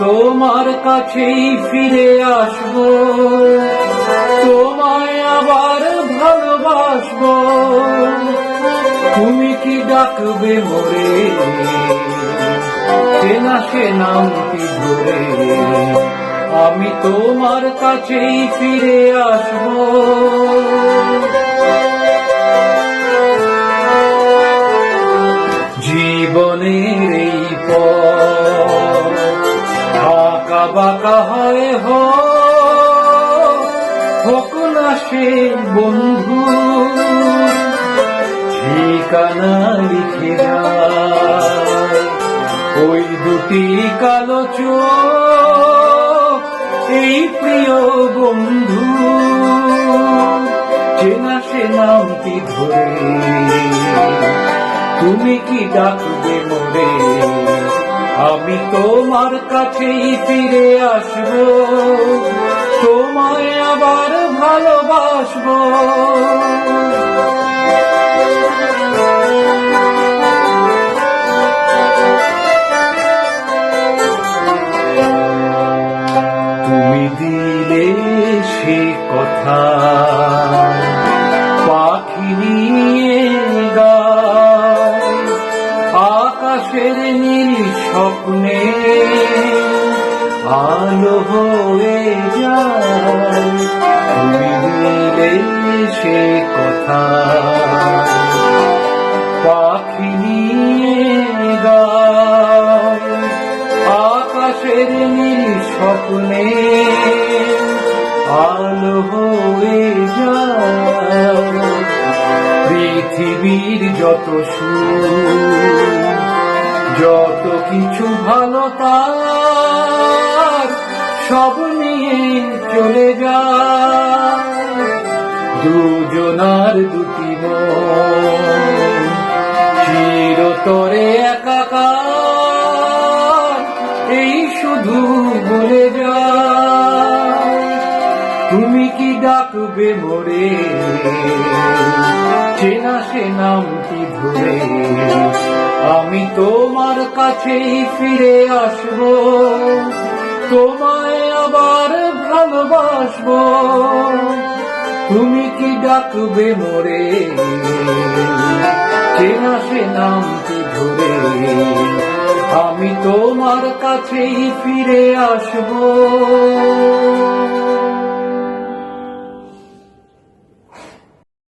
তোমার কাছেই ফিরে আসবো, তোমায় আবার ভালোবাসবো। তুমি কি ডাকবে মোরে চেনা সে নামটি ধরে? আমি তোমার কাছেই ফিরে আসবো। জীবনের এই পথ আঁকা বাঁকা হয় হোক না সে বন্ধু, ঠিকানা লিখে যায় ওই দুটি কালো চোখ, এই প্রিয় বন্ধু চেনা সে নামটি ধরে। তুমি কি ডাকবে মোরে? আমি তোমার কাছেই ফিরে আসবো, তোমায় আবার ভালোবাসবো। তুমি দিলে সে কথা পাখি নিয়ে গায় আকাশের নীল স্বপ্নে আলো হয়ে যায়। তুমি দিলে সে কথা পাখি নিয়ে গায় আকাশের নীল স্বপ্নে আলো হয়ে যায়। পৃথিবীর যত সুখ যত কিছু ভালো তার সব নিয়ে চলে যায়। দুজনার দুটি মন চিরতরে একাকার, এই শুধু বলে যায়। তুমি কি ডাকবে মোরে চেনা সে নামটি ধরে? আমি তোমার কাছেই ফিরে আসবো, তোমায় আবার ভালোবাসবো। তুমি কি ডাকবে মোরে চেনা সে নামটি ধরে? আমি তোমার কাছেই ফিরে আসবো।